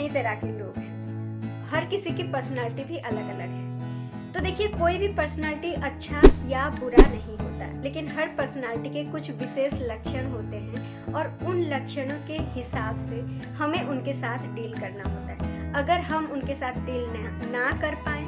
कई तरह के लोग हैं, हर किसी की पर्सनालिटी भी अलग अलग है। तो देखिए, कोई भी पर्सनालिटी अच्छा या बुरा नहीं होता, लेकिन हर पर्सनालिटी के कुछ विशेष लक्षण होते हैं और उन लक्षणों के हिसाब से हमें उनके साथ डील करना होता है। अगर हम उनके साथ डील ना कर पाए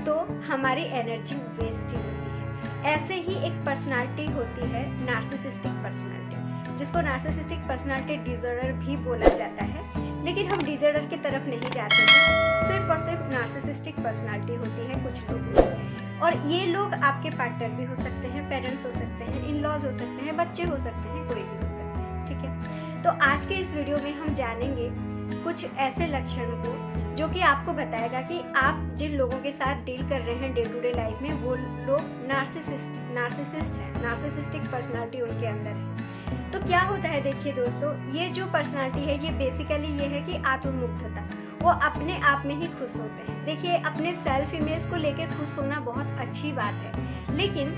तो हमारी एनर्जी वेस्ट ही होती है। ऐसे ही एक पर्सनालिटी होती है नार्सिसिस्टिक पर्सनालिटी, जिसको नार्सिसिस्टिक पर्सनालिटी डिसऑर्डर भी बोला जाता है, लेकिन हम डिसऑर्डर की तरफ नहीं जाते हैं। सिर्फ और सिर्फ नार्सिसिस्टिक पर्सनालिटी होती है कुछ लोगों की, और ये लोग आपके पार्टनर भी हो सकते हैं, पेरेंट्स हो सकते हैं, इन लॉज हो सकते हैं, बच्चे हो सकते हैं, कोई भी हो सकते हैं। ठीक है, तो आज के इस वीडियो में हम जानेंगे कुछ ऐसे लक्षण को जो कि आपको बताएगा कि आप जिन लोगों के साथ डील कर रहे हैं डे टू डे लाइफ में, वो लोग नार्सिसिस्ट है, नार्सिसिस्टिक पर्सनालिटी उनके अंदर है। तो क्या होता है, देखिए दोस्तों, ये जो पर्सनालिटी है ये बेसिकली ये है कि आत्ममुग्धता, वो अपने आप में ही खुश होते हैं। देखिए, अपने सेल्फ इमेज को लेके खुश होना बहुत अच्छी बात है, लेकिन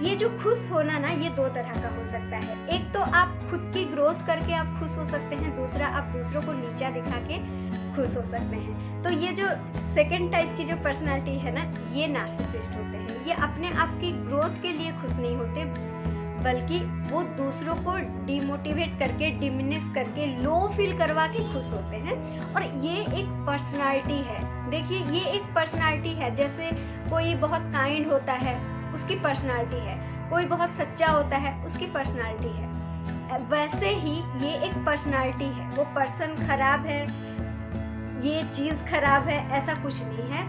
ये जो खुश होना ना, ये दो तरह का हो सकता है। एक तो आप खुद की ग्रोथ करके आप खुश हो सकते हैं, दूसरा आप दूसरों को नीचा दिखा के खुश हो सकते हैं। तो ये जो सेकंड टाइप की जो पर्सनालिटी है ना, ये नार्सिसिस्ट होते हैं। ये अपने आप की ग्रोथ के लिए खुश नहीं होते, बल्कि वो दूसरों को डिमोटिवेट करके, डिमिनिश करके, लो फील करवा के खुश होते हैं। और ये एक पर्सनालिटी है। देखिए, ये एक पर्सनालिटी है, जैसे कोई बहुत काइंड होता है, उसकी पर्सनालिटी है, कोई बहुत सच्चा होता है, उसकी पर्सनालिटी है। वैसे ही ये एक पर्सनालिटी है। वो पर्सन खराब है, ये चीज खराब है, ऐसा कुछ नहीं है।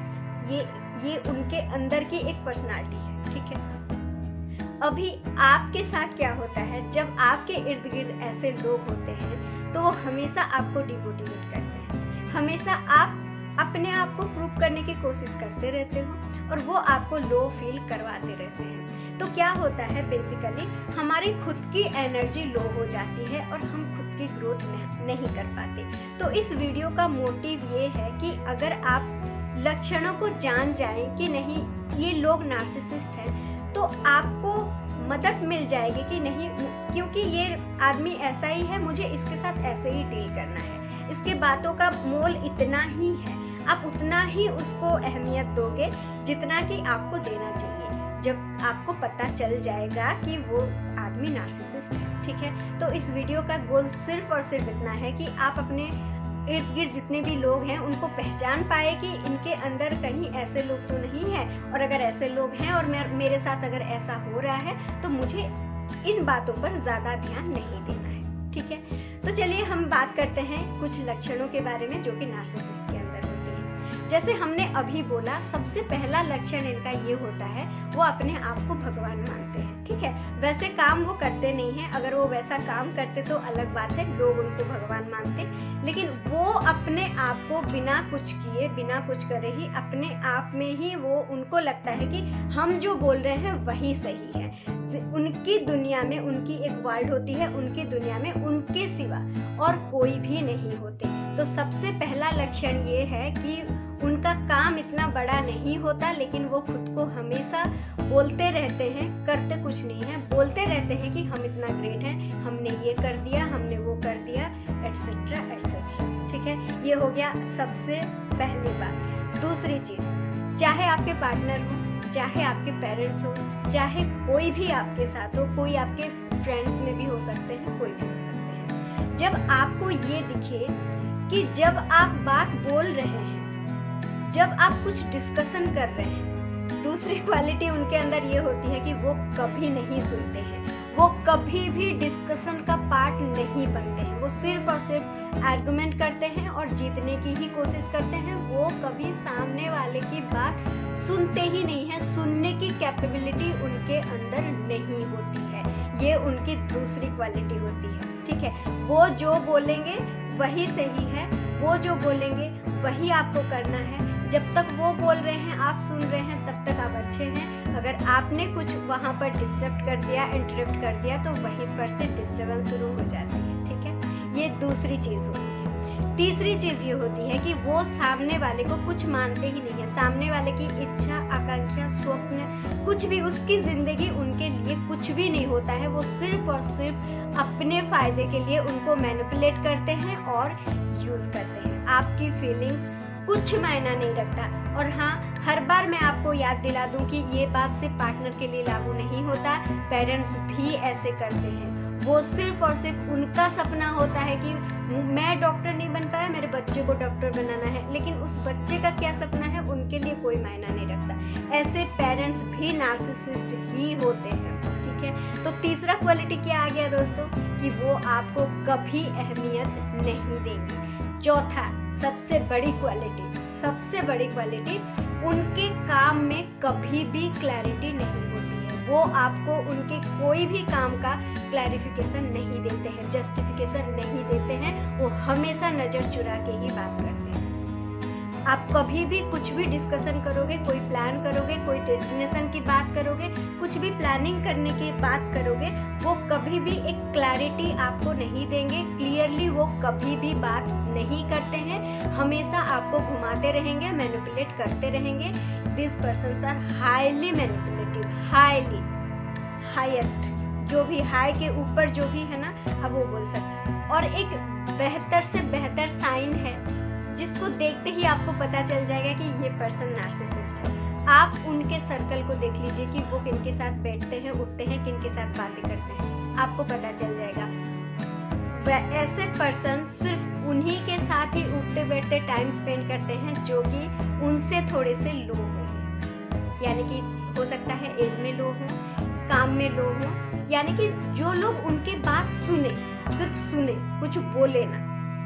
ये उनके अंदर की एक पर्सनालिटी है। ठीक है, अभी आपके साथ क्या होता है, जब आपके इर्द गिर्द ऐसे लोग होते हैं तो वो हमेशा आपको डिमोटिवेट करते हैं, हमेशा आप अपने आप को प्रूव करने की कोशिश करते रहते हो और वो आपको लो फील करवाते रहते हैं। तो क्या होता है, बेसिकली हमारी खुद की एनर्जी लो हो जाती है और हम खुद की ग्रोथ नहीं कर पाते। तो इस वीडियो का मोटिव ये है कि अगर आप लक्षणों को जान जाएं कि नहीं ये लोग नार्सिसिस्ट हैं, तो आपको मदद मिल जाएगी कि नहीं, क्योंकि ये आदमी ऐसा ही है, मुझे इसके साथ ऐसे ही डील करना है, इसके बातों का मोल इतना ही है। आप उतना ही उसको अहमियत दोगे जितना कि आपको देना चाहिए, जब आपको पता चल जाएगा कि वो आदमी नार्सिसिस्ट है। ठीक है, तो इस वीडियो का गोल सिर्फ और सिर्फ इतना है कि आप अपने इर्द गिर्द जितने भी लोग हैं उनको पहचान पाए कि इनके अंदर कहीं ऐसे लोग तो नहीं है, और अगर ऐसे लोग हैं और मेरे साथ अगर ऐसा हो रहा है तो मुझे इन बातों पर ज़्यादा ध्यान नहीं देना है। ठीक है, तो चलिए हम बात करते हैं कुछ लक्षणों के बारे में जो कि नार्सिसिस्ट के अंदर होते हैं। जैसे हमने अभी बोला, सबसे पहला लक्षण इनका ये होता है, वो अपने आप को भगवान मानते हैं। ठीक है, वैसे काम वो करते नहीं हैं, अगर वो वैसा काम करते तो अलग बात है, लोग उनको भगवान मानते, लेकिन वो अपने आप को बिना कुछ किए, बिना कुछ करे ही, अपने आप में ही वो, उनको लगता है कि हम जो बोल रहे हैं वही सही है। उनकी दुनिया में उनकी एक वर्ल्ड होती है, उनकी दुनिया में उनके सिवा और कोई भी नहीं होते। तो सबसे पहला लक्षण ये है कि उनका काम इतना बड़ा नहीं होता, लेकिन वो खुद को हमेशा बोलते रहते हैं, करते कुछ नहीं है, बोलते रहते हैं कि हम इतना ग्रेट हैं, हमने ये कर दिया, हमने वो कर दिया, एटसेट्रा एटसेट्रा। ठीक है, ये हो गया सबसे पहली बात। दूसरी चीज, चाहे आपके पार्टनर हो, चाहे आपके पेरेंट्स हो, चाहे कोई भी आपके साथ हो, कोई आपके फ्रेंड्स में भी हो सकते हैं, कोई भी हो सकते हैं, जब आपको ये दिखे कि जब आप बात बोल रहे हैं, जब आप कुछ डिस्कशन कर रहे हैं, दूसरी क्वालिटी उनके अंदर ये होती है कि वो कभी नहीं सुनते हैं, वो कभी भी डिस्कशन का पार्ट नहीं बनते हैं, वो सिर्फ और सिर्फ आर्गुमेंट करते हैं और जीतने की ही कोशिश करते हैं। वो कभी सामने वाले की बात सुनते ही नहीं है, सुनने की कैपेबिलिटी उनके अंदर नहीं होती है, ये उनकी दूसरी क्वालिटी होती है। ठीक है, वो जो बोलेंगे वही सही है, वो जो बोलेंगे वही आपको करना है। जब तक वो बोल रहे हैं, आप सुन रहे हैं, तब तक आप अच्छे हैं। अगर आपने कुछ वहाँ पर डिस्टर्ब कर दिया, इंटरप्ट कर दिया, तो वहीं पर से डिस्टर्बेंस शुरू हो जाती है। ठीक है, ये दूसरी चीज़ होती है। तीसरी चीज़ ये होती है कि वो सामने वाले को कुछ मानते ही नहीं है, सामने वाले की इच्छा, आकांक्षा, स्वप्न, कुछ भी, उसकी ज़िंदगी उनके लिए कुछ भी नहीं होता है। वो सिर्फ और सिर्फ अपने फ़ायदे के लिए उनको मैनिपुलेट करते हैं और यूज़ करते हैं। आपकी फीलिंग कुछ मायना नहीं रखता। और हाँ, हर बार मैं आपको याद दिला दूं कि ये बात सिर्फ पार्टनर के लिए लागू नहीं होता, पेरेंट्स भी ऐसे करते हैं। वो सिर्फ और सिर्फ उनका सपना होता है कि मैं डॉक्टर नहीं बन पाया, मेरे बच्चे को डॉक्टर बनाना है, लेकिन उस बच्चे का क्या सपना है उनके लिए कोई मायना नहीं रखता। ऐसे पेरेंट्स भी नार्सिसिस्ट ही होते हैं, ठीक है। तो तीसरा क्वालिटी क्या आ गया दोस्तों, कि वो आपको कभी अहमियत नहीं देंगे। चौथा सबसे बड़ी क्वालिटी, उनके काम में कभी भी क्लैरिटी नहीं होती है। वो आपको उनके कोई भी काम का क्लैरिफिकेशन नहीं देते हैं, जस्टिफिकेशन नहीं देते हैं। वो हमेशा नज़र चुरा के ही बात करते हैं। आप कभी भी कुछ भी डिस्कशन करोगे, कोई प्लान करोगे, कोई डेस्टिनेशन की बात करोगे, कुछ भी प्लानिंग करने की बात करोगे, वो कभी भी एक क्लैरिटी आपको नहीं देंगे। क्लियरली वो कभी भी बात नहीं करते हैं, हमेशा आपको घुमाते रहेंगे, मैनिपुलेट करते रहेंगे। This persons are highly manipulative, highest, जो भी हाई के ऊपर जो भी है ना, अब वो बोल सकते हैं। और एक बेहतर से बेहतर साइन है जिसको देखते ही आपको पता चल जाएगा कि ये पर्सन नार्सिसिस्ट है। आप उनके सर्कल को देख लीजिए कि वो किनके साथ बैठते हैं, उठते हैं, किनके साथ बातें करते हैं, आपको पता चल जाएगा। ऐसे पर्सन सिर्फ उन्हीं के साथ ही उठते बैठते टाइम स्पेंड करते हैं जो कि उनसे थोड़े से लो हों, यानी कि हो सकता है एज में लो हो, काम में लो हो, यानी कि जो लोग उनके बात सुने, सिर्फ सुने, कुछ बोले ना,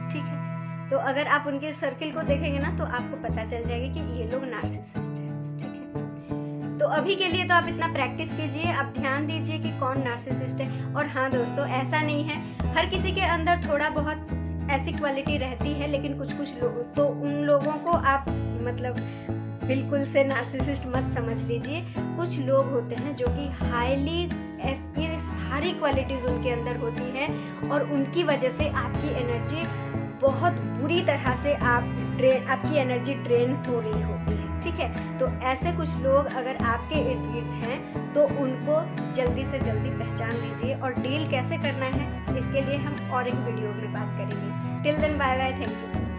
ठीक है। तो अगर आप उनके सर्किल को देखेंगे ना तो आपको पता चल जाएगा कि ये लोग नार्सिसिस्ट हैं, ठीक है। तो अभी के लिए तो आप इतना प्रैक्टिस कीजिए, आप ध्यान दीजिए कि कौन नार्सिसिस्ट है। और हाँ दोस्तों, ऐसा नहीं है, हर किसी के अंदर थोड़ा बहुत ऐसी क्वालिटी रहती है, लेकिन कुछ लोग तो उन लोगों को आप मतलब बिल्कुल से नार्सिसिस्ट मत समझ लीजिए। कुछ लोग होते हैं जो कि हाईली ये सारी क्वालिटीज उनके अंदर होती है और उनकी वजह से आपकी एनर्जी बहुत बुरी तरह से आपकी एनर्जी ड्रेन हो रही होती है, ठीक है। तो ऐसे कुछ लोग अगर आपके इर्द गिर्द हैं तो उनको जल्दी से जल्दी पहचान लीजिए और डील कैसे करना है इसके लिए हम और एक वीडियो में बात करेंगे। Till then bye bye, thank you.